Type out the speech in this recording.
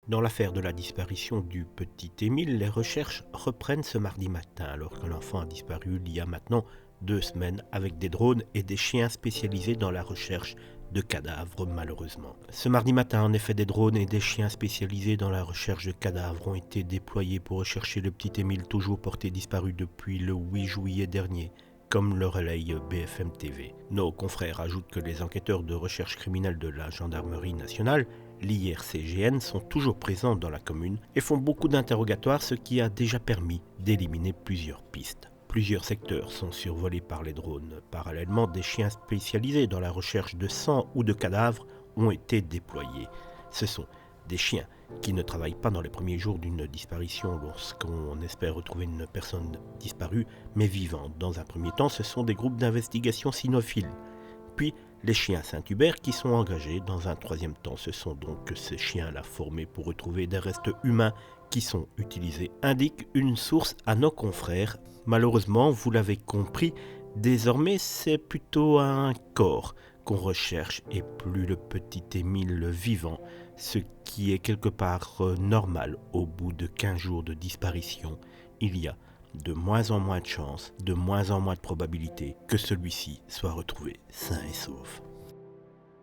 Dans l'affaire de la disparition du petit Émile, les recherches reprennent ce mardi matin alors que l'enfant a disparu il y a maintenant 2 semaines avec des drones et des chiens spécialisés dans la recherche de cadavres malheureusement. Ce mardi matin, en effet, des drones et des chiens spécialisés dans la recherche de cadavres ont été déployés pour rechercher le petit Émile toujours porté disparu depuis le 8 juillet dernier, comme le relaye BFM TV. Nos confrères ajoutent que les enquêteurs de recherche criminelle de la gendarmerie nationale, l'IRCGN, sont toujours présents dans la commune et font beaucoup d'interrogatoires, ce qui a déjà permis d'éliminer plusieurs pistes. Plusieurs secteurs sont survolés par les drones. Parallèlement, des chiens spécialisés dans la recherche de sang ou de cadavres ont été déployés. Ce sont des chiens qui ne travaillent pas dans les premiers jours d'une disparition lorsqu'on espère retrouver une personne disparue, mais vivante. Dans un premier temps, ce sont des groupes d'investigation cynophiles. Puis, les chiens Saint-Hubert qui sont engagés. Dans un troisième temps, ce sont donc ces chiens-là formés pour retrouver des restes humains qui sont utilisés, indique une source à nos confrères. Malheureusement, vous l'avez compris, désormais c'est plutôt un corps qu'on recherche et plus le petit Émile vivant, ce qui est quelque part normal au bout de 15 jours de disparition. Il y a de moins en moins de chances, de moins en moins de probabilités que celui-ci soit retrouvé sain et sauf.